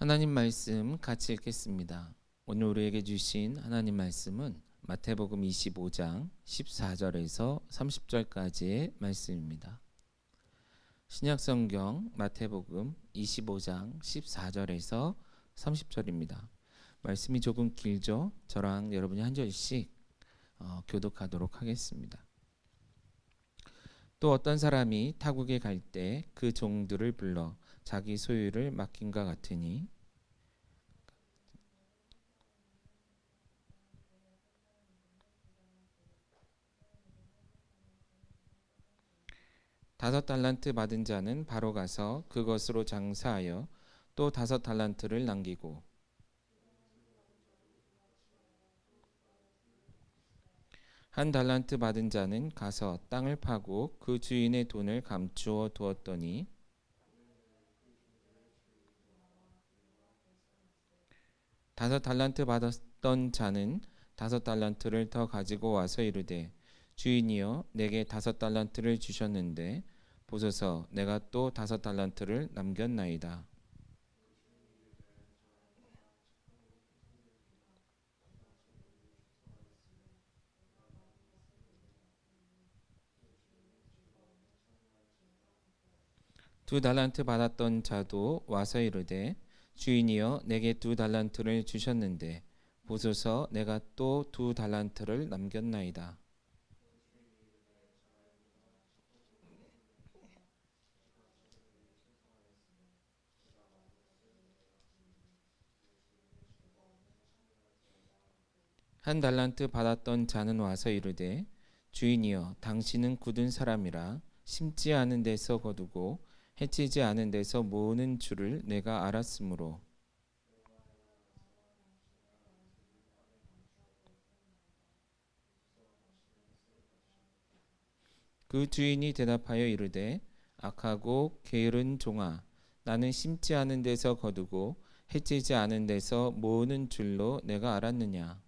하나님 말씀 같이 읽겠습니다. 오늘 우리에게 주신 하나님 말씀은 마태복음 25장 14절에서 30절까지의 말씀입니다. 신약성경 마태복음 25장 14절에서 30절입니다. 말씀이 조금 길죠? 저랑 여러분이 한 절씩 교독하도록 하겠습니다. 또 어떤 사람이 타국에 갈 때 그 종들을 불러 자기 소유를 맡긴과 같으니 다섯 달란트 받은 자는 바로 가서 그것으로 장사하여 또 다섯 달란트를 남기고 한 달란트 받은 자는 가서 땅을 파고 그 주인의 돈을 감추어 두었더니 다섯 달란트 받았던 자는 다섯 달란트를 더 가지고 와서 이르되 주인이여 내게 다섯 달란트를 주셨는데 보소서 내가 또 다섯 달란트를 남겼나이다. 두 달란트 받았던 자도 와서 이르되 주인이여 내게 두 달란트를 주셨는데 보소서 내가 또 두 달란트를 남겼나이다. 한 달란트 받았던 자는 와서 이르되 주인이여 당신은 굳은 사람이라 심지 않은 데서 거두고 해치지 않은 데서 모으는 줄을 내가 알았으므로 그 주인이 대답하여 이르되 악하고 게으른 종아 나는 심지 않은 데서 거두고 해치지 않은 데서 모으는 줄로 내가 알았느냐.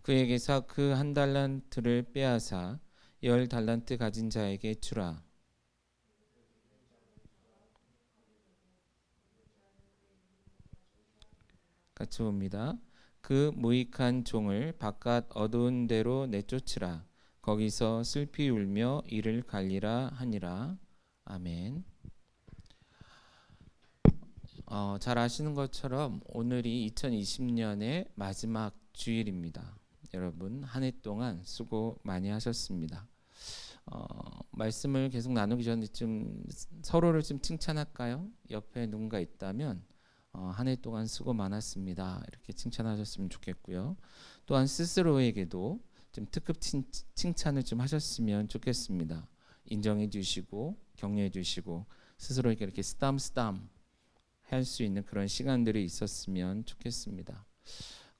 그에게서 그 한 달란트를 빼앗아 열 달란트 가진 자에게 주라. 같이 봅니다. 그 무익한 종을 바깥 어두운 데로 내쫓으라. 거기서 슬피 울며 이를 갈리라 하니라. 아멘. 잘 아시는 것처럼 오늘이 2020년의 마지막 주일입니다. 여러분 한 해 동안 수고 많이 하셨습니다. 말씀을 계속 나누기 전에 좀 서로를 좀 칭찬할까요? 옆에 누군가 있다면 한 해 동안 수고 많았습니다. 이렇게 칭찬하셨으면 좋겠고요. 또한 스스로에게도 좀 특급 칭찬을 좀 하셨으면 좋겠습니다. 인정해 주시고 격려해 주시고 스스로에게 이렇게 쓰담쓰담 할 수 있는 그런 시간들이 있었으면 좋겠습니다.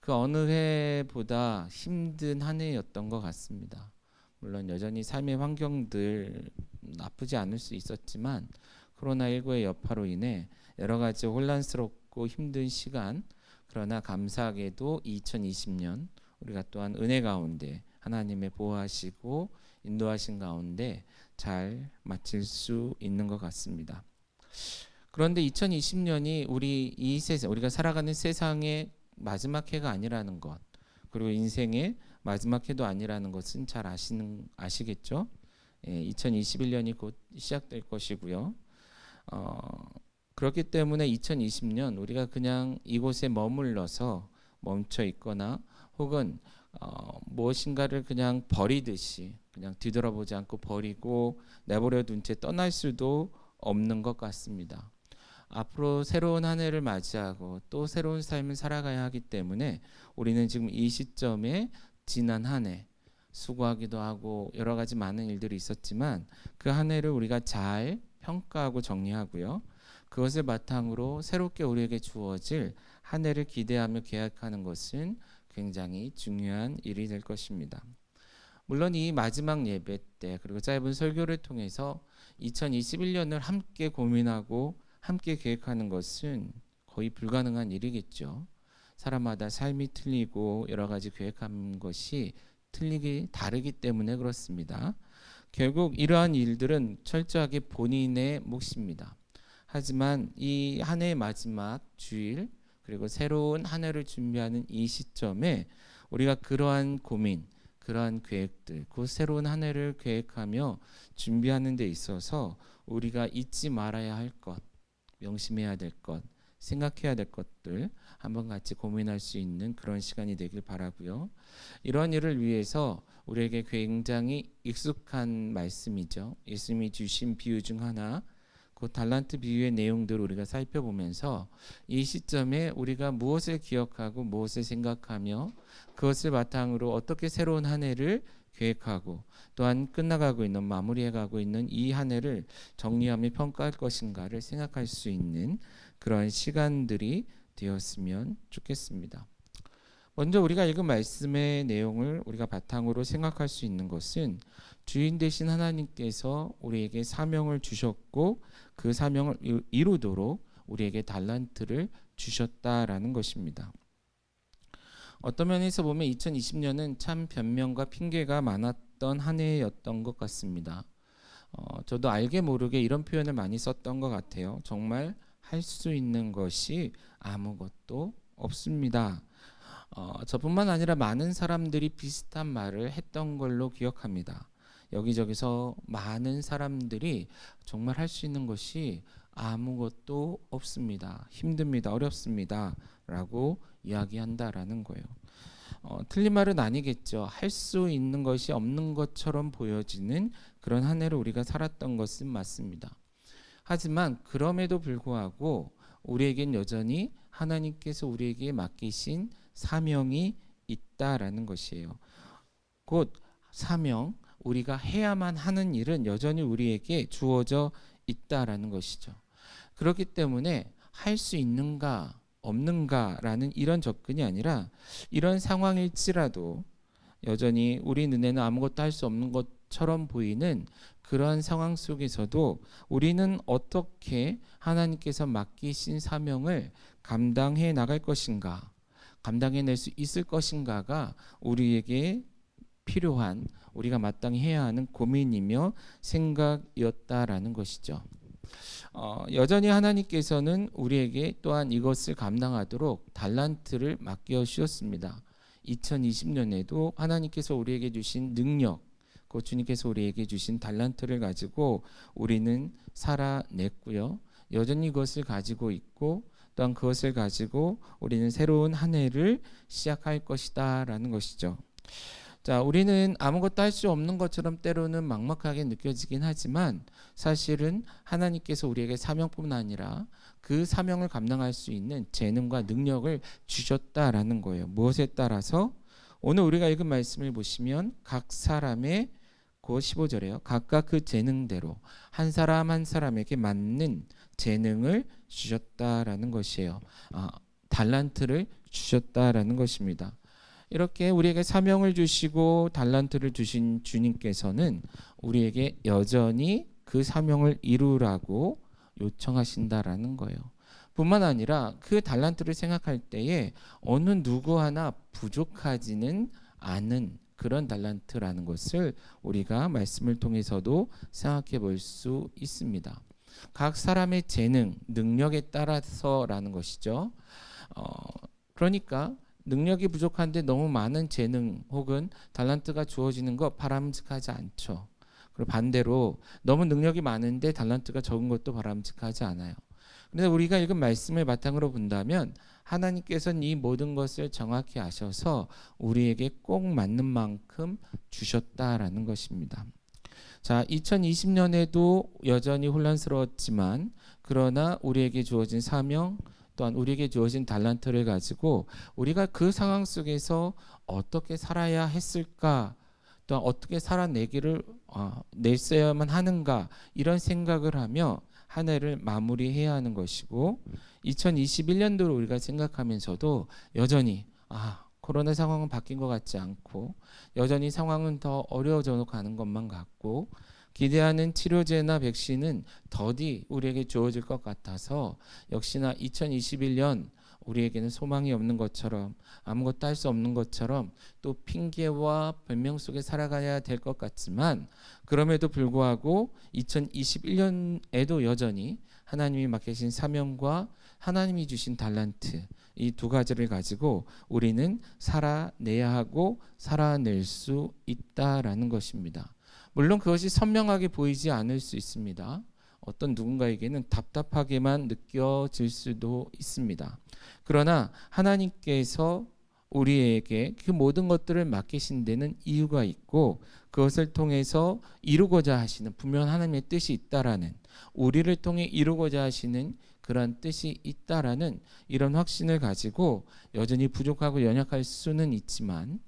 그 어느 해보다 힘든 한 해였던 것 같습니다. 물론 여전히 삶의 환경들 나쁘지 않을 수 있었지만 코로나19의 여파로 인해 여러 가지 혼란스럽고 힘든 시간, 그러나 감사하게도 2020년 우리가 또한 은혜 가운데 하나님의 보호하시고 인도하신 가운데 잘 마칠 수 있는 것 같습니다. 그런데 2020년이 우리가 살아가는 세상의 마지막 해가 아니라는 것, 그리고 인생의 마지막 해도 아니라는 것은 잘 아시겠죠? 2021년이 곧 시작될 것이고요. 그렇기 때문에 2020년 우리가 그냥 이곳에 머물러서 멈춰 있거나 혹은 무엇인가를 그냥 버리듯이 그냥 뒤돌아보지 않고 버리고 내버려 둔 채 떠날 수도 없는 것 같습니다. 앞으로 새로운 한 해를 맞이하고 또 새로운 삶을 살아가야 하기 때문에 우리는 지금 이 시점에 지난 한 해 수고하기도 하고 여러 가지 많은 일들이 있었지만 그 한 해를 우리가 잘 평가하고 정리하고요. 그것을 바탕으로 새롭게 우리에게 주어질 한 해를 기대하며 계획하는 것은 굉장히 중요한 일이 될 것입니다. 물론 이 마지막 예배 때 그리고 짧은 설교를 통해서 2021년을 함께 고민하고 함께 계획하는 것은 거의 불가능한 일이겠죠. 사람마다 삶이 틀리고 여러 가지 계획하는 것이 다르기 때문에 그렇습니다. 결국 이러한 일들은 철저하게 본인의 몫입니다. 하지만 이 한 해의 마지막 주일 그리고 새로운 한 해를 준비하는 이 시점에 우리가 그러한 고민, 그러한 계획들, 그 새로운 한 해를 계획하며 준비하는 데 있어서 우리가 잊지 말아야 할 것, 명심해야 될 것, 생각해야 될 것들 한번 같이 고민할 수 있는 그런 시간이 되길 바라고요. 이런 일을 위해서 우리에게 굉장히 익숙한 말씀이죠. 예수님이 주신 비유 중 하나, 그 달란트 비유의 내용들을 우리가 살펴보면서 이 시점에 우리가 무엇을 기억하고 무엇을 생각하며 그것을 바탕으로 어떻게 새로운 한 해를 계획하고 또한 끝나가고 있는 마무리해가고 있는 이 한 해를 정리하며 평가할 것인가를 생각할 수 있는 그런 시간들이 되었으면 좋겠습니다. 먼저 우리가 읽은 말씀의 내용을 우리가 바탕으로 생각할 수 있는 것은 주인 되신 하나님께서 우리에게 사명을 주셨고 그 사명을 이루도록 우리에게 달란트를 주셨다라는 것입니다. 어떤 면에서 보면 2020년은 참 변명과 핑계가 많았던 한 해였던 것 같습니다. 저도 알게 모르게 이런 표현을 많이 썼던 것 같아요. 정말 할 수 있는 것이 아무것도 없습니다. 저뿐만 아니라 많은 사람들이 비슷한 말을 했던 걸로 기억합니다. 여기저기서 많은 사람들이 정말 할 수 있는 것이 아무것도 없습니다. 힘듭니다. 어렵습니다. 라고 이야기한다라는 거예요. 틀린 말은 아니겠죠. 할 수 있는 것이 없는 것처럼 보여지는 그런 한 해를 우리가 살았던 것은 맞습니다. 하지만 그럼에도 불구하고 우리에겐 여전히 하나님께서 우리에게 맡기신 사명이 있다라는 것이에요. 곧 사명, 우리가 해야만 하는 일은 여전히 우리에게 주어져 있다라는 것이죠. 그렇기 때문에 할 수 있는가 없는가라는 이런 접근이 아니라 이런 상황일지라도 여전히 우리 눈에는 아무것도 할 수 없는 것처럼 보이는 그러한 상황 속에서도 우리는 어떻게 하나님께서 맡기신 사명을 감당해 나갈 것인가, 감당해낼 수 있을 것인가가 우리에게 필요한, 우리가 마땅히 해야 하는 고민이며 생각이었다라는 것이죠. 여전히 하나님께서는 우리에게 또한 이것을 감당하도록 달란트를 맡겨 주셨습니다. 2020년에도 하나님께서 우리에게 주신 능력, 그 주님께서 우리에게 주신 달란트를 가지고 우리는 살아냈고요. 여전히 그것을 가지고 있고 또한 그것을 가지고 우리는 새로운 한 해를 시작할 것이다라는 것이죠. 자, 우리는 아무것도 할 수 없는 것처럼 때로는 막막하게 느껴지긴 하지만 사실은 하나님께서 우리에게 사명뿐만 아니라 그 사명을 감당할 수 있는 재능과 능력을 주셨다라는 거예요. 무엇에 따라서? 오늘 우리가 읽은 말씀을 보시면 각 사람의 그 15절에요. 각각 그 재능대로 한 사람 한 사람에게 맞는 재능을 주셨다라는 것이에요. 달란트를 주셨다라는 것입니다. 이렇게 우리에게 사명을 주시고 달란트를 주신 주님께서는 우리에게 여전히 그 사명을 이루라고 요청하신다라는 거예요. 뿐만 아니라 그 달란트를 생각할 때에 어느 누구 하나 부족하지는 않은 그런 달란트라는 것을 우리가 말씀을 통해서도 생각해 볼 수 있습니다. 각 사람의 재능, 능력에 따라서라는 것이죠. 그러니까 능력이 부족한데 너무 많은 재능 혹은 달란트가 주어지는 거 바람직하지 않죠. 그리고 반대로 너무 능력이 많은데 달란트가 적은 것도 바람직하지 않아요. 그런데 우리가 읽은 말씀을 바탕으로 본다면 하나님께서는 이 모든 것을 정확히 아셔서 우리에게 꼭 맞는 만큼 주셨다라는 것입니다. 자, 2020년에도 여전히 혼란스러웠지만 그러나 우리에게 주어진 사명 또한 우리에게 주어진 달란트를 가지고 우리가 그 상황 속에서 어떻게 살아야 했을까, 또한 어떻게 살아내기를 냈어야만 하는가 이런 생각을 하며 한 해를 마무리해야 하는 것이고 2021년도를 우리가 생각하면서도 여전히 코로나 상황은 바뀐 것 같지 않고 여전히 상황은 더 어려워져 가는 것만 같고 기대하는 치료제나 백신은 더디 우리에게 주어질 것 같아서 역시나 2021년 우리에게는 소망이 없는 것처럼, 아무것도 할 수 없는 것처럼 또 핑계와 변명 속에 살아가야 될 것 같지만, 그럼에도 불구하고 2021년에도 여전히 하나님이 맡기신 사명과 하나님이 주신 달란트, 이 두 가지를 가지고 우리는 살아내야 하고 살아낼 수 있다라는 것입니다. 물론 그것이 선명하게 보이지 않을 수 있습니다. 어떤 누군가에게는 답답하게만 느껴질 수도 있습니다. 그러나 하나님께서 우리에게 그 모든 것들을 맡기신 데는 이유가 있고, 그것을 통해서 이루고자 하시는 분명 하나님의 뜻이 있다라는, 우리를 통해 이루고자 하시는 그런 뜻이 있다라는 이런 확신을 가지고 여전히 부족하고 연약할 수는 있지만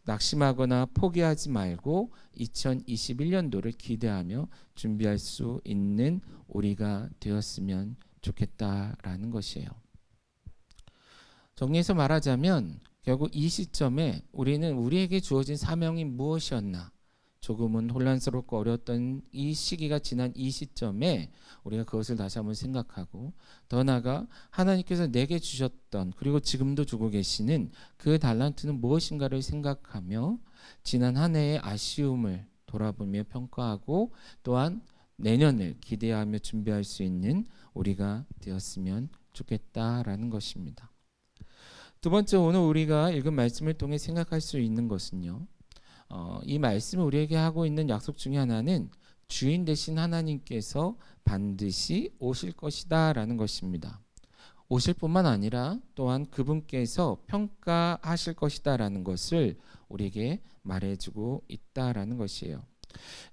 낙심하거나 포기하지 말고 2021년도를 기대하며 준비할 수 있는 우리가 되었으면 좋겠다라는 것이에요. 정리해서 말하자면 결국 이 시점에 우리는 우리에게 주어진 사명이 무엇이었나, 조금은 혼란스럽고 어려웠던 이 시기가 지난 이 시점에 우리가 그것을 다시 한번 생각하고, 더 나아가 하나님께서 내게 주셨던, 그리고 지금도 주고 계시는 그 달란트는 무엇인가를 생각하며 지난 한 해의 아쉬움을 돌아보며 평가하고, 또한 내년을 기대하며 준비할 수 있는 우리가 되었으면 좋겠다라는 것입니다. 두 번째, 오늘 우리가 읽은 말씀을 통해 생각할 수 있는 것은요, 이 말씀을 우리에게 하고 있는 약속 중에 하나는 주인 되신 하나님께서 반드시 오실 것이다 라는 것입니다. 오실 뿐만 아니라 또한 그분께서 평가하실 것이다 라는 것을 우리에게 말해주고 있다라는 것이에요.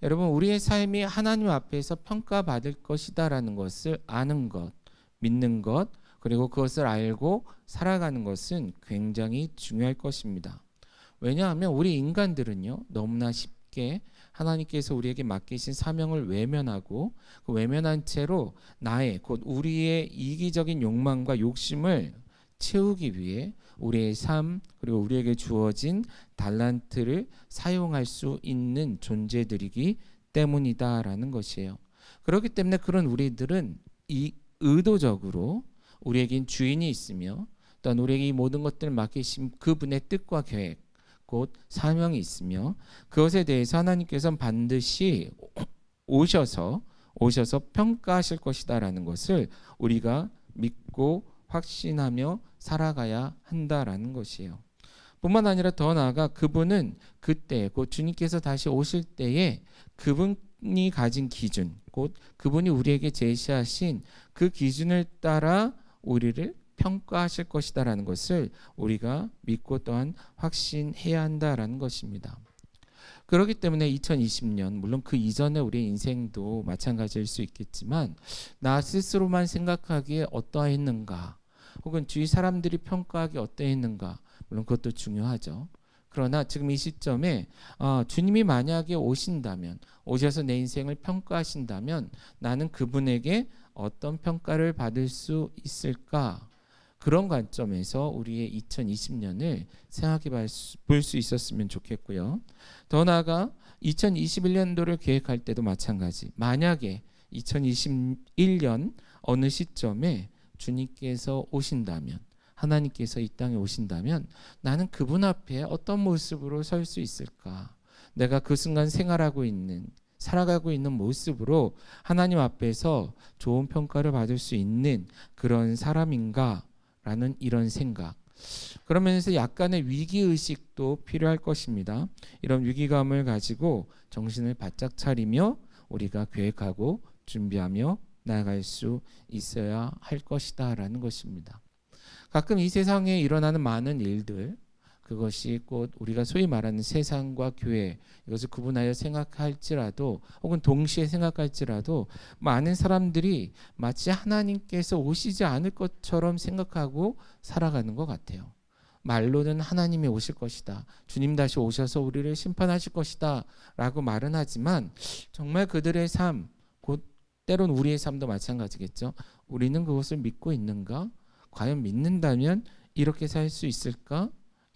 여러분, 우리의 삶이 하나님 앞에서 평가받을 것이다 라는 것을 아는 것, 믿는 것, 그리고 그것을 알고 살아가는 것은 굉장히 중요할 것입니다. 왜냐하면 우리 인간들은요, 너무나 쉽게 하나님께서 우리에게 맡기신 사명을 외면하고, 그 외면한 채로 나의, 곧 우리의 이기적인 욕망과 욕심을 채우기 위해 우리의 삶, 그리고 우리에게 주어진 달란트를 사용할 수 있는 존재들이기 때문이다라는 것이에요. 그렇기 때문에 그런 우리들은 의도적으로 우리에겐 주인이 있으며, 또한 우리에게 이 모든 것들을 맡기신 그분의 뜻과 계획, 곧 사명이 있으며, 그것에 대해서 하나님께서는 반드시 오셔서 평가하실 것이다라는 것을 우리가 믿고 확신하며 살아가야 한다라는 것이에요. 뿐만 아니라 더 나아가 그분은 그때, 곧 주님께서 다시 오실 때에 그분이 가진 기준, 곧 그분이 우리에게 제시하신 그 기준을 따라 우리를 평가하실 것이다라는 것을 우리가 믿고 또한 확신해야 한다라는 것입니다. 그렇기 때문에 2020년, 물론 그 이전에 우리의 인생도 마찬가지일 수 있겠지만, 나 스스로만 생각하기에 어떠했는가, 혹은 주위 사람들이 평가하기에 어떠했는가, 물론 그것도 중요하죠. 그러나 지금 이 시점에 주님이 만약에 오신다면, 오셔서 내 인생을 평가하신다면 나는 그분에게 어떤 평가를 받을 수 있을까? 그런 관점에서 우리의 2020년을 생각해 볼 수 있었으면 좋겠고요. 더 나아가 2021년도를 계획할 때도 마찬가지. 만약에 2021년 어느 시점에 주님께서 오신다면, 하나님께서 이 땅에 오신다면 나는 그분 앞에 어떤 모습으로 설 수 있을까? 내가 그 순간 살아가고 있는 모습으로 하나님 앞에서 좋은 평가를 받을 수 있는 그런 사람인가? 라는 이런 생각. 그러면서 약간의 위기의식도 필요할 것입니다. 이런 위기감을 가지고 정신을 바짝 차리며 우리가 계획하고 준비하며 나아갈 수 있어야 할 것이다 라는 것입니다. 가끔 이 세상에 일어나는 많은 일들, 그것이 곧 우리가 소위 말하는 세상과 교회, 이것을 구분하여 생각할지라도, 혹은 동시에 생각할지라도 많은 사람들이 마치 하나님께서 오시지 않을 것처럼 생각하고 살아가는 것 같아요. 말로는 하나님이 오실 것이다, 주님 다시 오셔서 우리를 심판하실 것이다 라고 말은 하지만, 정말 그들의 삶, 곧 때론 우리의 삶도 마찬가지겠죠. 우리는 그것을 믿고 있는가? 과연 믿는다면 이렇게 살 수 있을까?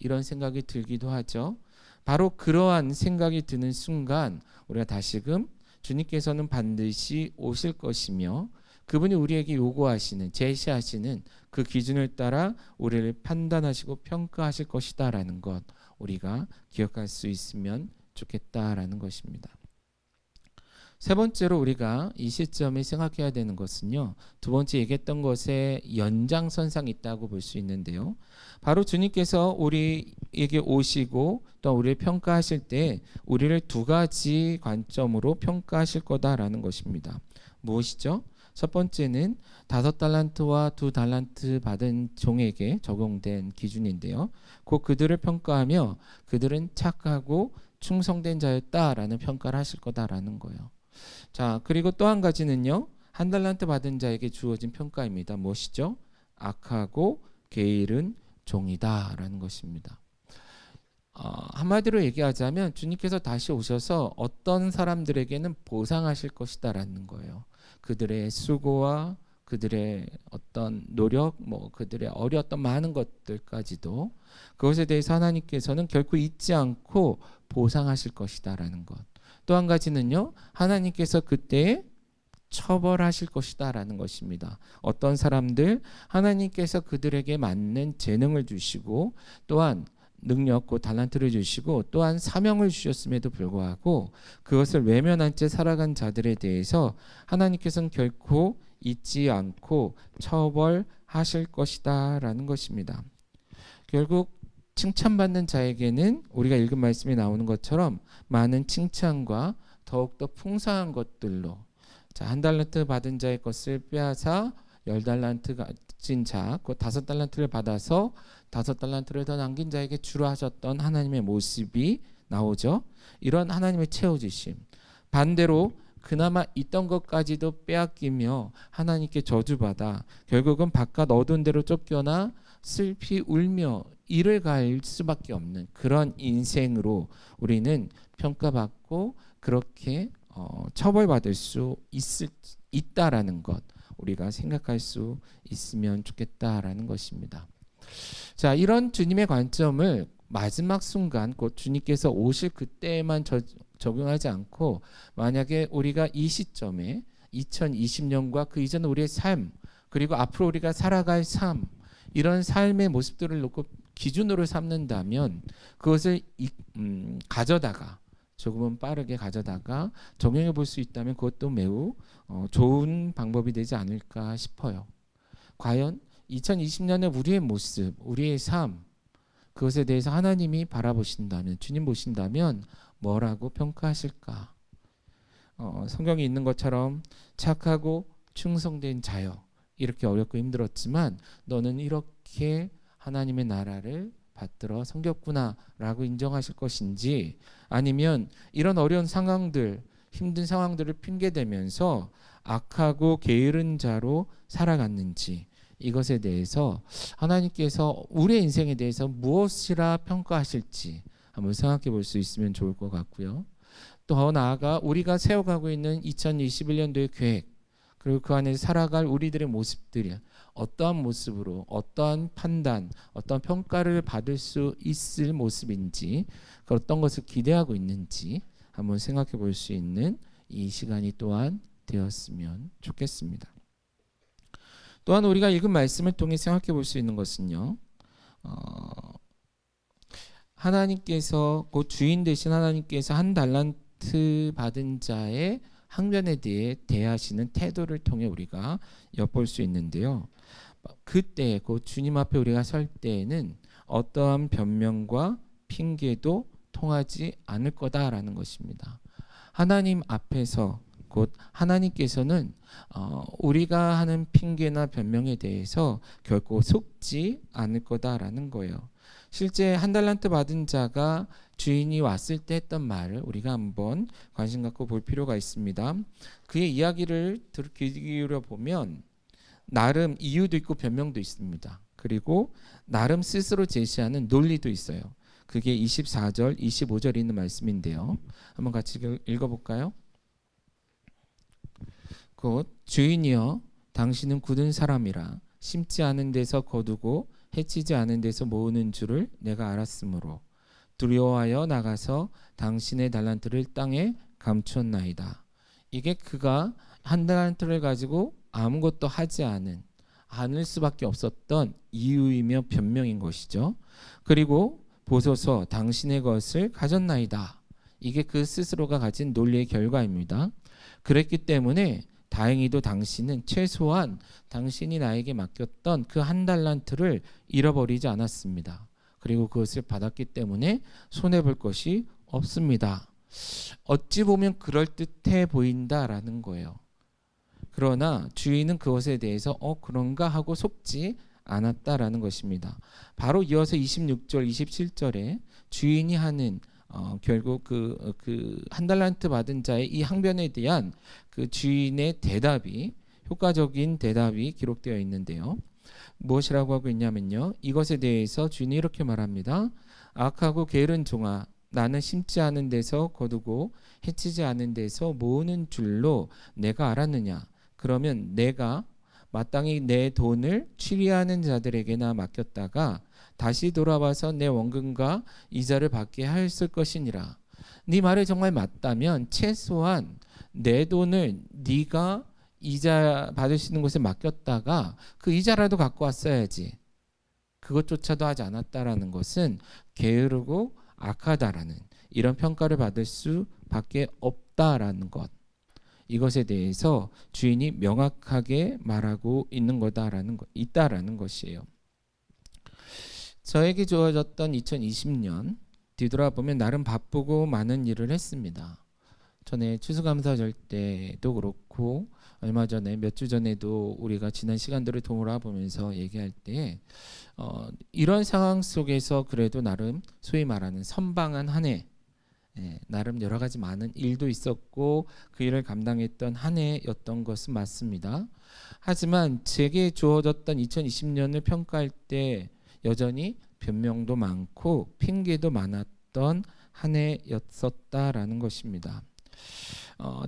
이런 생각이 들기도 하죠. 바로 그러한 생각이 드는 순간 우리가 다시금 주님께서는 반드시 오실 것이며, 그분이 우리에게 요구하시는, 제시하시는 그 기준을 따라 우리를 판단하시고 평가하실 것이다라는 것, 우리가 기억할 수 있으면 좋겠다라는 것입니다. 세 번째로 우리가 이 시점에 생각해야 되는 것은요, 두 번째 얘기했던 것에 연장선상이 있다고 볼 수 있는데요, 바로 주님께서 우리에게 오시고 또 우리를 평가하실 때 우리를 두 가지 관점으로 평가하실 거다라는 것입니다. 무엇이죠? 첫 번째는 5달란트와 2달란트 받은 종에게 적용된 기준인데요, 곧 그들을 평가하며 그들은 착하고 충성된 자였다라는 평가를 하실 거다라는 거예요. 자, 그리고 또 한 가지는요, 1달란트 받은 자에게 주어진 평가입니다. 무엇이죠? 악하고 게으른 종이다라는 것입니다. 한마디로 얘기하자면 주님께서 다시 오셔서 어떤 사람들에게는 보상하실 것이다라는 거예요. 그들의 수고와 그들의 어떤 노력, 그들의 어려웠던 많은 것들까지도, 그것에 대해서 하나님께서는 결코 잊지 않고 보상하실 것이다라는 것. 또 한 가지는요, 하나님께서 그때 처벌하실 것이다라는 것입니다. 어떤 사람들, 하나님께서 그들에게 맞는 재능을 주시고 또한 능력, 곧 달란트를 주시고 또한 사명을 주셨음에도 불구하고 그것을 외면한 채 살아간 자들에 대해서 하나님께서는 결코 잊지 않고 처벌하실 것이다라는 것입니다. 결국 칭찬받는 자에게는 우리가 읽은 말씀에 나오는 것처럼 많은 칭찬과 더욱더 풍성한 것들로, 자, 1달란트 받은 자의 것을 빼앗아 10달란트 가진 자, 곧 5달란트를 받아서 5달란트를 더 남긴 자에게 주라 하셨던 하나님의 모습이 나오죠. 이런 하나님의 채워주심. 반대로 그나마 있던 것까지도 빼앗기며 하나님께 저주받아 결국은 바깥 어두운 데로 쫓겨나 슬피 울며 이를 갈 수밖에 없는 그런 인생으로 우리는 평가받고 그렇게 처벌받을 수 있다라는 것, 우리가 생각할 수 있으면 좋겠다라는 것입니다. 자, 이런 주님의 관점을 마지막 순간 곧 주님께서 오실 그때에만 적용하지 않고, 만약에 우리가 이 시점에 2020년과 그 이전 우리의 삶, 그리고 앞으로 우리가 살아갈 삶, 이런 삶의 모습들을 놓고 기준으로 삼는다면 그것을 가져다가 조금은 빠르게 가져다가 적용해 볼 수 있다면 그것도 매우 좋은 방법이 되지 않을까 싶어요. 과연 2020년에 우리의 모습, 우리의 삶, 그것에 대해서 하나님이 바라보신다면, 주님 보신다면 뭐라고 평가하실까? 성경에 있는 것처럼 착하고 충성된 자여, 이렇게 어렵고 힘들었지만 너는 이렇게 하나님의 나라를 받들어 섬겼구나 라고 인정하실 것인지, 아니면 이런 어려운 상황들, 힘든 상황들을 핑계대면서 악하고 게으른 자로 살아갔는지, 이것에 대해서 하나님께서 우리의 인생에 대해서 무엇이라 평가하실지 한번 생각해 볼 수 있으면 좋을 것 같고요. 더 나아가 우리가 세워가고 있는 2021년도의 계획, 그리고 그 안에 살아갈 우리들의 모습들이 어떠한 모습으로, 어떠한 판단, 어떠한 평가를 받을 수 있을 모습인지, 어떤 것을 기대하고 있는지 한번 생각해 볼 수 있는 이 시간이 또한 되었으면 좋겠습니다. 또한 우리가 읽은 말씀을 통해 생각해 볼 수 있는 것은요, 하나님께서, 곧 주인 되신 하나님께서 1달란트 받은 자의 항변에 대해 대하시는 태도를 통해 우리가 엿볼 수 있는데요, 그때 곧 주님 앞에 우리가 설 때에는 어떠한 변명과 핑계도 통하지 않을 거다라는 것입니다. 하나님 앞에서 곧 하나님께서는 우리가 하는 핑계나 변명에 대해서 결코 속지 않을 거다라는 거예요. 실제 1달란트 받은 자가 주인이 왔을 때 했던 말을 우리가 한번 관심 갖고 볼 필요가 있습니다. 그의 이야기를 기울여 보면 나름 이유도 있고 변명도 있습니다. 그리고 나름 스스로 제시하는 논리도 있어요. 그게 24절, 25절에 있는 말씀인데요, 한번 같이 읽어볼까요? 곧 주인이여, 당신은 굳은 사람이라 심지 않은 데서 거두고 해치지 않은 데서 모으는 줄을 내가 알았으므로 두려워하여 나가서 당신의 달란트를 땅에 감추었나이다. 이게 그가 1달란트를 가지고 아무것도 하지 않을 수밖에 없었던 이유이며 변명인 것이죠. 그리고 보소서 당신의 것을 가졌나이다. 이게 그 스스로가 가진 논리의 결과입니다. 그랬기 때문에 다행히도 당신은 최소한 당신이 나에게 맡겼던 그 한 달란트를 잃어버리지 않았습니다. 그리고 그것을 받았기 때문에 손해볼 것이 없습니다. 어찌 보면 그럴듯해 보인다라는 거예요. 그러나 주인은 그것에 대해서 그런가 하고 속지 않았다라는 것입니다. 바로 이어서 26절, 27절에 주인이 하는 결국 그 한 달란트 받은 자의 이 항변에 대한 그 주인의 대답이 효과적인 대답이 기록되어 있는데요. 무엇이라고 하고 있냐면요. 이것에 대해서 주인이 이렇게 말합니다. 악하고 게으른 종아, 나는 심지 않은 데서 거두고 해치지 않은 데서 모으는 줄로 내가 알았느냐. 그러면 내가 마땅히 내 돈을 취리하는 자들에게나 맡겼다가 다시 돌아와서 내 원금과 이자를 받게 하였을 것이니라. 네 말이 정말 맞다면 최소한 내 돈을 네가 이자 받을 수 있는 곳에 맡겼다가 그 이자라도 갖고 왔어야지. 그것조차도 하지 않았다라는 것은 게으르고 악하다라는 이런 평가를 받을 수밖에 없다라는 것. 이것에 대해서 주인이 명확하게 말하고 있다라는 것이에요. 저에게 주어졌던 2020년 뒤돌아보면 나름 바쁘고 많은 일을 했습니다. 전에 추수감사절 때도 그렇고 얼마 전에 몇 주 전에도 우리가 지난 시간들을 돌아보면서 얘기할 때 이런 상황 속에서 그래도 나름 소위 말하는 선방한 한 해, 나름 여러 가지 많은 일도 있었고 그 일을 감당했던 한 해였던 것은 맞습니다. 하지만 제게 주어졌던 2020년을 평가할 때 여전히 변명도 많고 핑계도 많았던 한 해였었다라는 것입니다.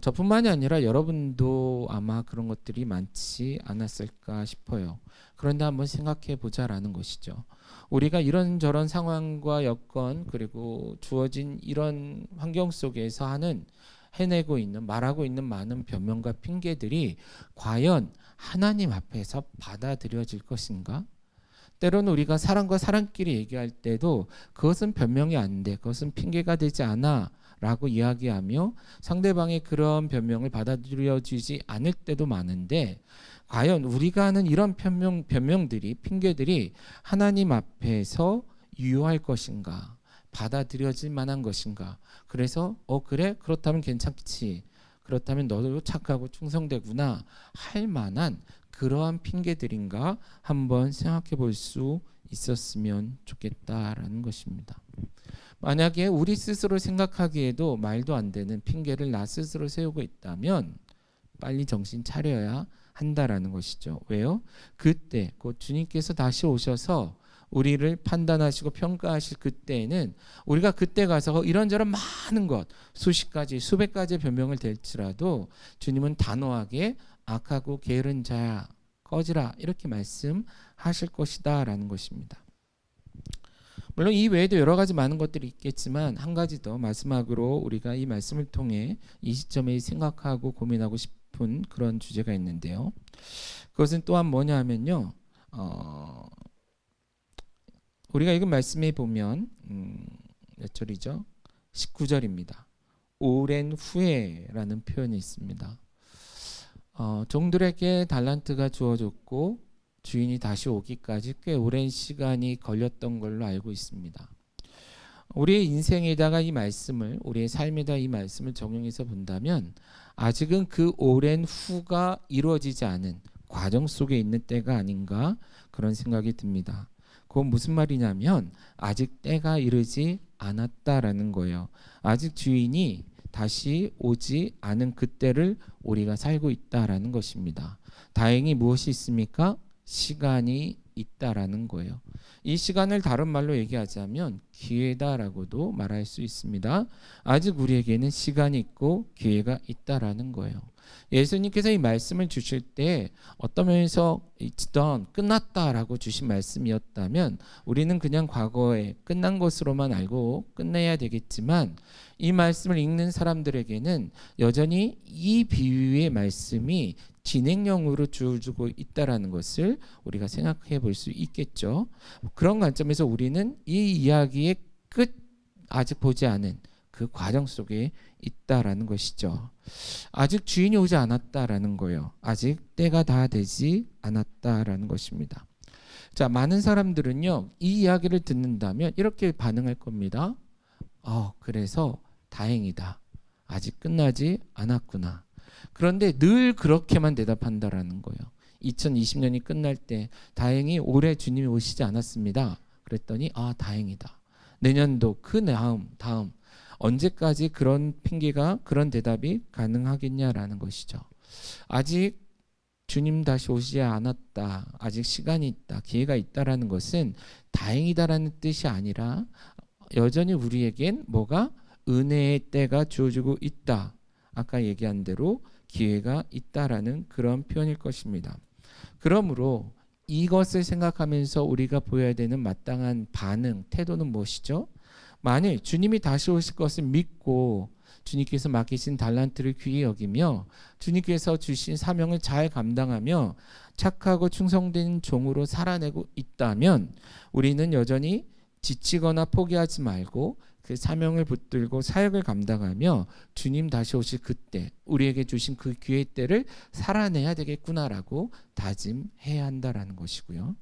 저뿐만이 아니라 여러분도 아마 그런 것들이 많지 않았을까 싶어요. 그런데 한번 생각해 보자라는 것이죠. 우리가 이런저런 상황과 여건 그리고 주어진 이런 환경 속에서 말하고 있는 많은 변명과 핑계들이 과연 하나님 앞에서 받아들여질 것인가? 때로는 우리가 사람과 사람끼리 얘기할 때도 그것은 변명이 안 돼, 그것은 핑계가 되지 않아 라고 이야기하며 상대방의 그런 변명을 받아들여지지 않을 때도 많은데 과연 우리가 하는 이런 변명들이 핑계들이 하나님 앞에서 유효할 것인가, 받아들여질 만한 것인가. 그래서 그래? 그렇다면 괜찮지. 그렇다면 너도 착하고 충성되구나 할 만한 그러한 핑계들인가 한번 생각해 볼 수 있었으면 좋겠다라는 것입니다. 만약에 우리 스스로 생각하기에도 말도 안 되는 핑계를 나 스스로 세우고 있다면 빨리 정신 차려야 한다라는 것이죠. 왜요? 그때 곧 주님께서 다시 오셔서 우리를 판단하시고 평가하실 그때에는 우리가 그때 가서 이런저런 많은 것 수십 가지 수백 가지 변명을 댈지라도 주님은 단호하게 악하고 게으른 자야 꺼지라 이렇게 말씀하실 것이다 라는 것입니다. 물론 이 외에도 여러 가지 많은 것들이 있겠지만 한 가지 더 마지막으로 우리가 이 말씀을 통해 이 시점에 생각하고 고민하고 싶은 그런 주제가 있는데요. 그것은 또한 뭐냐 하면요. 우리가 읽은 말씀에 보면 몇 절이죠? 19절입니다. 오랜 후에라는 표현이 있습니다. 종들에게 달란트가 주어졌고 주인이 다시 오기까지 꽤 오랜 시간이 걸렸던 걸로 알고 있습니다. 우리의 인생에다가 이 말씀을, 우리의 삶에다 이 말씀을 적용해서 본다면 아직은 그 오랜 후가 이루어지지 않은 과정 속에 있는 때가 아닌가 그런 생각이 듭니다. 그건 무슨 말이냐면 아직 때가 이르지 않았다라는 거예요. 아직 주인이 다시 오지 않은 그때를 우리가 살고 있다라는 것입니다. 다행히 무엇이 있습니까? 시간이 있다라는 거예요. 이 시간을 다른 말로 얘기하자면 기회다라고도 말할 수 있습니다. 아직 우리에게는 시간이 있고 기회가 있다라는 거예요. 예수님께서 이 말씀을 주실 때 어떤 면에서 있던 끝났다라고 주신 말씀이었다면 우리는 그냥 과거에 끝난 것으로만 알고 끝내야 되겠지만 이 말씀을 읽는 사람들에게는 여전히 이 비유의 말씀이 진행형으로 주어지고 있다라는 것을 우리가 생각해 볼 수 있겠죠. 그런 관점에서 우리는 이 이야기의 끝 아직 보지 않은 그 과정 속에 있다라는 것이죠. 아직 주인이 오지 않았다라는 거예요. 아직 때가 다 되지 않았다라는 것입니다. 자, 많은 사람들은요, 이 이야기를 듣는다면 이렇게 반응할 겁니다. 그래서 다행이다. 아직 끝나지 않았구나. 그런데 늘 그렇게만 대답한다라는 거예요. 2020년이 끝날 때 다행히 올해 주님이 오시지 않았습니다. 그랬더니 다행이다. 내년도 그 다음 언제까지 그런 핑계가 그런 대답이 가능하겠냐라는 것이죠. 아직 주님 다시 오시지 않았다. 아직 시간이 있다. 기회가 있다라는 것은 다행이다라는 뜻이 아니라 여전히 우리에겐 뭐가 은혜의 때가 주어지고 있다. 아까 얘기한 대로 기회가 있다라는 그런 표현일 것입니다. 그러므로 이것을 생각하면서 우리가 보여야 되는 마땅한 반응, 태도는 무엇이죠? 만일 주님이 다시 오실 것을 믿고 주님께서 맡기신 달란트를 귀히 여기며 주님께서 주신 사명을 잘 감당하며 착하고 충성된 종으로 살아내고 있다면 우리는 여전히 지치거나 포기하지 말고 그 사명을 붙들고 사역을 감당하며 주님 다시 오실 그때 우리에게 주신 그 기회의 때를 살아내야 되겠구나라고 다짐해야 한다라는 것이고요.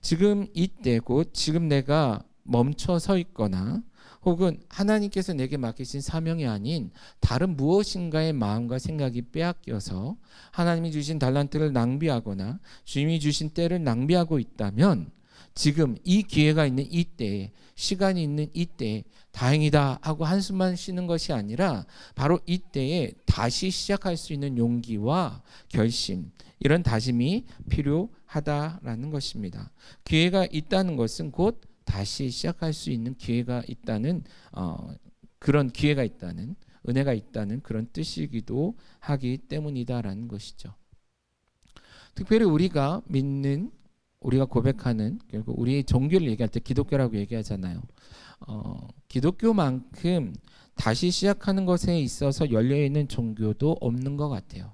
지금 이때 곧 지금 내가 멈춰 서 있거나 혹은 하나님께서 내게 맡기신 사명이 아닌 다른 무엇인가의 마음과 생각이 빼앗겨서 하나님이 주신 달란트를 낭비하거나 주님이 주신 때를 낭비하고 있다면 지금 이 기회가 있는 이때에 시간이 있는 이때에 다행이다 하고 한숨만 쉬는 것이 아니라 바로 이때에 다시 시작할 수 있는 용기와 결심 이런 다짐이 필요하다라는 것입니다. 기회가 있다는 것은 곧 다시 시작할 수 있는 기회가 있다는 그런 기회가 있다는 은혜가 있다는 그런 뜻이기도 하기 때문이다라는 것이죠. 특별히 우리가 믿는 우리가 고백하는 결국 우리 종교를 얘기할 때 기독교라고 얘기하잖아요. 기독교만큼 다시 시작하는 것에 있어서 열려있는 종교도 없는 것 같아요.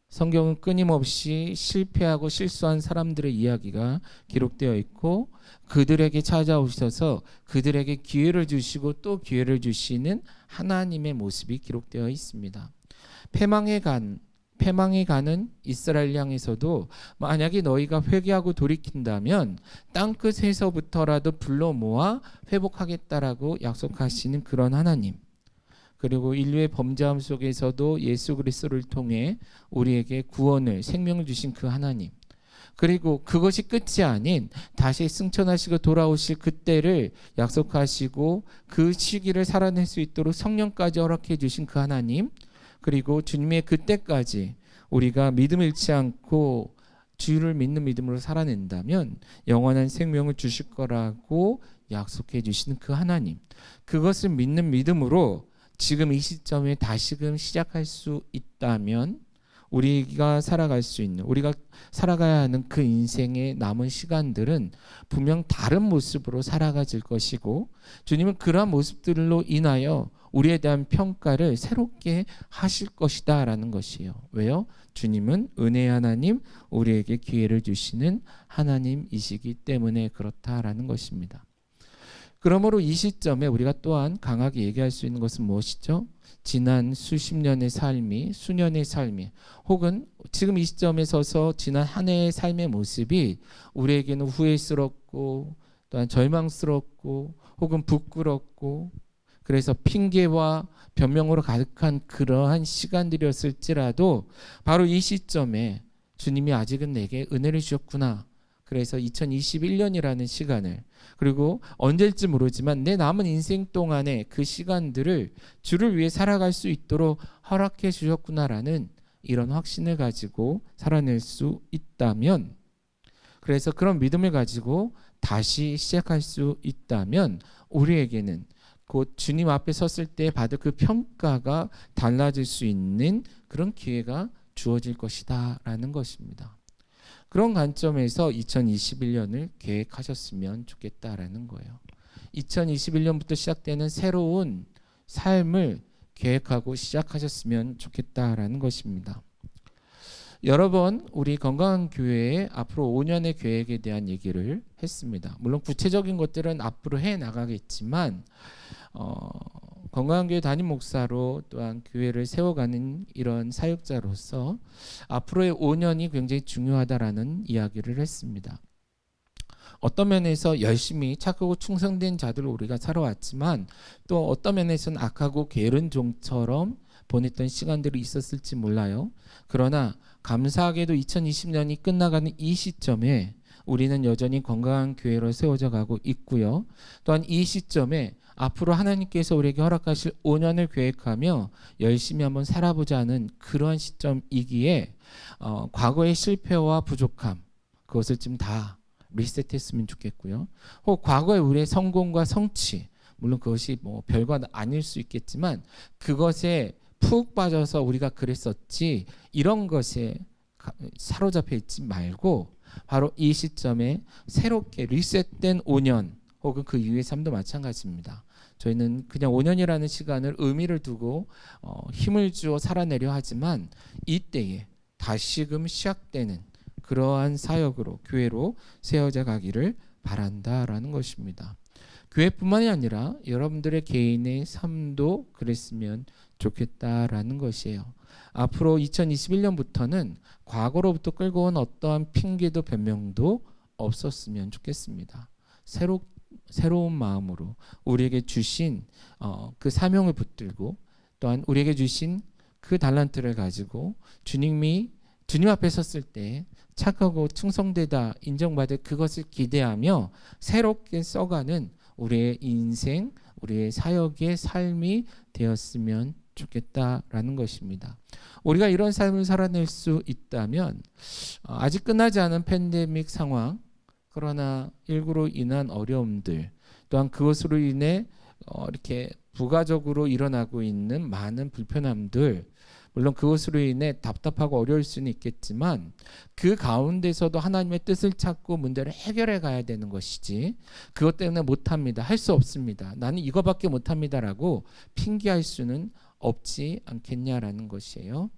성경은 끊임없이 실패하고 실수한 사람들의 이야기가 기록되어 있고 그들에게 찾아오셔서 그들에게 기회를 주시고 또 기회를 주시는 하나님의 모습이 기록되어 있습니다. 패망에 가는 이스라엘 향에서도 만약에 너희가 회개하고 돌이킨다면 땅끝에서부터라도 불러 모아 회복하겠다라고 약속하시는 그런 하나님, 그리고 인류의 범죄함 속에서도 예수 그리스도를 통해 우리에게 구원을 생명을 주신 그 하나님, 그리고 그것이 끝이 아닌 다시 승천하시고 돌아오실 그때를 약속하시고 그 시기를 살아낼 수 있도록 성령까지 허락해 주신 그 하나님, 그리고 주님의 그때까지 우리가 믿음 잃지 않고 주를 믿는 믿음으로 살아낸다면 영원한 생명을 주실 거라고 약속해 주시는 그 하나님, 그것을 믿는 믿음으로 지금 이 시점에 다시금 시작할 수 있다면 우리가 살아갈 수 있는, 우리가 살아가야 하는 그 인생의 남은 시간들은 분명 다른 모습으로 살아가질 것이고 주님은 그러한 모습들로 인하여 우리에 대한 평가를 새롭게 하실 것이다 라는 것이에요. 왜요? 주님은 은혜의 하나님, 우리에게 기회를 주시는 하나님이시기 때문에 그렇다라는 것입니다. 그러므로 이 시점에 우리가 또한 강하게 얘기할 수 있는 것은 무엇이죠? 지난 수십 년의 삶이, 수년의 삶이, 혹은 지금 이 시점에 서서 지난 한 해의 삶의 모습이 우리에게는 후회스럽고 또한 절망스럽고 혹은 부끄럽고 그래서 핑계와 변명으로 가득한 그러한 시간들이었을지라도 바로 이 시점에 주님이 아직은 내게 은혜를 주셨구나. 그래서 2021년이라는 시간을, 그리고 언제일지 모르지만 내 남은 인생 동안에 그 시간들을 주를 위해 살아갈 수 있도록 허락해 주셨구나라는 이런 확신을 가지고 살아낼 수 있다면, 그래서 그런 믿음을 가지고 다시 시작할 수 있다면 우리에게는 곧 주님 앞에 섰을 때 받을 그 평가가 달라질 수 있는 그런 기회가 주어질 것이다라는 것입니다. 그런 관점에서 2021년을 계획하셨으면 좋겠다라는 거예요. 2021년부터 시작되는 새로운 삶을 계획하고 시작하셨으면 좋겠다라는 것입니다. 여러 번 우리 건강한 교회의 앞으로 5년의 계획에 대한 얘기를 했습니다. 물론 구체적인 것들은 앞으로 해 나가겠지만 건강한 교회 담임 목사로 또한 교회를 세워가는 이런 사역자로서 앞으로의 5년이 굉장히 중요하다라는 이야기를 했습니다. 어떤 면에서 열심히 착하고 충성된 자들을 우리가 살아왔지만 또 어떤 면에서는 악하고 게으른 종처럼 보냈던 시간들이 있었을지 몰라요. 그러나 감사하게도 2020년이 끝나가는 이 시점에 우리는 여전히 건강한 교회로 세워져 가고 있고요. 또한 이 시점에 앞으로 하나님께서 우리에게 허락하실 5년을 계획하며 열심히 한번 살아보자는 그러한 시점이기에 과거의 실패와 부족함 그것을 좀 다 리셋했으면 좋겠고요. 혹 과거의 우리의 성공과 성취 물론 그것이 뭐 별거 아닐 수 있겠지만 그것에 푹 빠져서 우리가 그랬었지 이런 것에 사로잡혀 있지 말고 바로 이 시점에 새롭게 리셋된 5년 혹은 그 이후의 삶도 마찬가지입니다. 저희는 그냥 5년이라는 시간을 의미를 두고 힘을 주어 살아내려 하지만 이때에 다시금 시작되는 그러한 사역으로 교회로 세워져 가기를 바란다라는 것입니다. 교회뿐만이 아니라 여러분들의 개인의 삶도 그랬으면 좋겠다라는 것이에요. 앞으로 2021년부터는 과거로부터 끌고 온 어떠한 핑계도 변명도 없었으면 좋겠습니다. 새로운 마음으로 우리에게 주신 그 사명을 붙들고 또한 우리에게 주신 그 달란트를 가지고 주님 앞에 섰을 때 착하고 충성되다 인정받을 그것을 기대하며 새롭게 써가는 우리의 인생, 우리의 사역의 삶이 되었으면 좋겠다라는 것입니다. 우리가 이런 삶을 살아낼 수 있다면 아직 끝나지 않은 팬데믹 상황 그러나 일구로 인한 어려움들 또한 그것으로 인해 이렇게 부가적으로 일어나고 있는 많은 불편함들 물론 그것으로 인해 답답하고 어려울 수는 있겠지만 그 가운데서도 하나님의 뜻을 찾고 문제를 해결해 가야 되는 것이지 그것 때문에 못합니다. 할 수 없습니다. 나는 이거밖에 못합니다라고 핑계할 수는 없지 않겠냐라는 것이에요.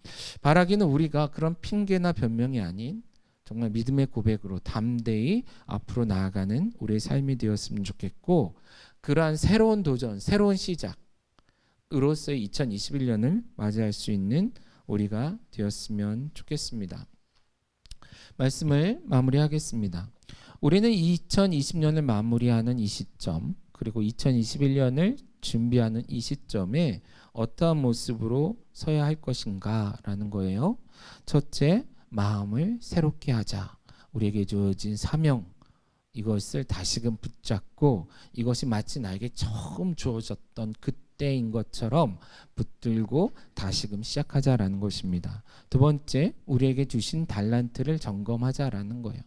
바라기는 우리가 그런 핑계나 변명이 아닌 정말 믿음의 고백으로 담대히 앞으로 나아가는 우리의 삶이 되었으면 좋겠고 그러한 새로운 도전, 새로운 시작으로서의 2021년을 맞이할 수 있는 우리가 되었으면 좋겠습니다. 말씀을 마무리하겠습니다. 우리는 2020년을 마무리하는 이 시점 그리고 2021년을 준비하는 이 시점에 어떠한 모습으로 서야 할 것인가라는 거예요. 첫째, 마음을 새롭게 하자. 우리에게 주어진 사명 이것을 다시금 붙잡고 이것이 마치 나에게 처음 주어졌던 그때인 것처럼 붙들고 다시금 시작하자라는 것입니다. 두 번째, 우리에게 주신 달란트를 점검하자라는 거예요.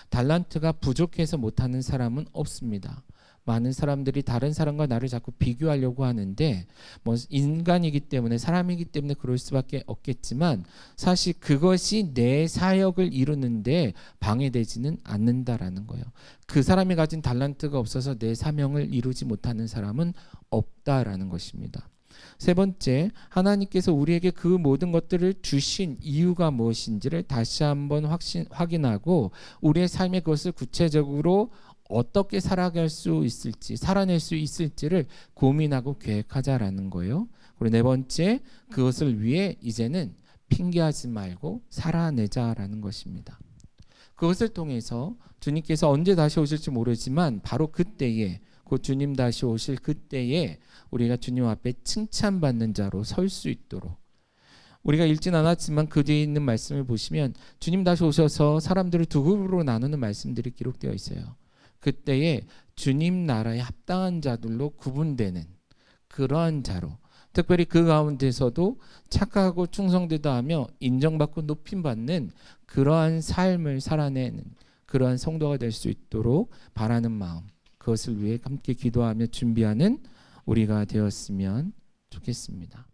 달란트가 부족해서 못하는 사람은 없습니다. 많은 사람들이 다른 사람과 나를 자꾸 비교하려고 하는데 뭐 인간이기 때문에 사람이기 때문에 그럴 수밖에 없겠지만 사실 그것이 내 사역을 이루는데 방해되지는 않는다라는 거예요. 그 사람이 가진 달란트가 없어서 내 사명을 이루지 못하는 사람은 없다라는 것입니다. 세 번째, 하나님께서 우리에게 그 모든 것들을 주신 이유가 무엇인지를 다시 한번 확인하고 우리의 삶에 그것을 구체적으로 어떻게 살아낼 수 있을지를 고민하고 계획하자라는 거예요. 그리고 네 번째, 그것을 위해 이제는 핑계하지 말고 살아내자라는 것입니다. 그것을 통해서 주님께서 언제 다시 오실지 모르지만 바로 그때에 곧 주님 다시 오실 그때에 우리가 주님 앞에 칭찬받는 자로 설 수 있도록 우리가 읽진 않았지만 그 뒤에 있는 말씀을 보시면 주님 다시 오셔서 사람들을 두 그룹으로 나누는 말씀들이 기록되어 있어요. 그때에 주님 나라에 합당한 자들로 구분되는 그러한 자로 특별히 그 가운데서도 착하고 충성되다 하며 인정받고 높임받는 그러한 삶을 살아내는 그러한 성도가 될 수 있도록 바라는 마음 그것을 위해 함께 기도하며 준비하는 우리가 되었으면 좋겠습니다.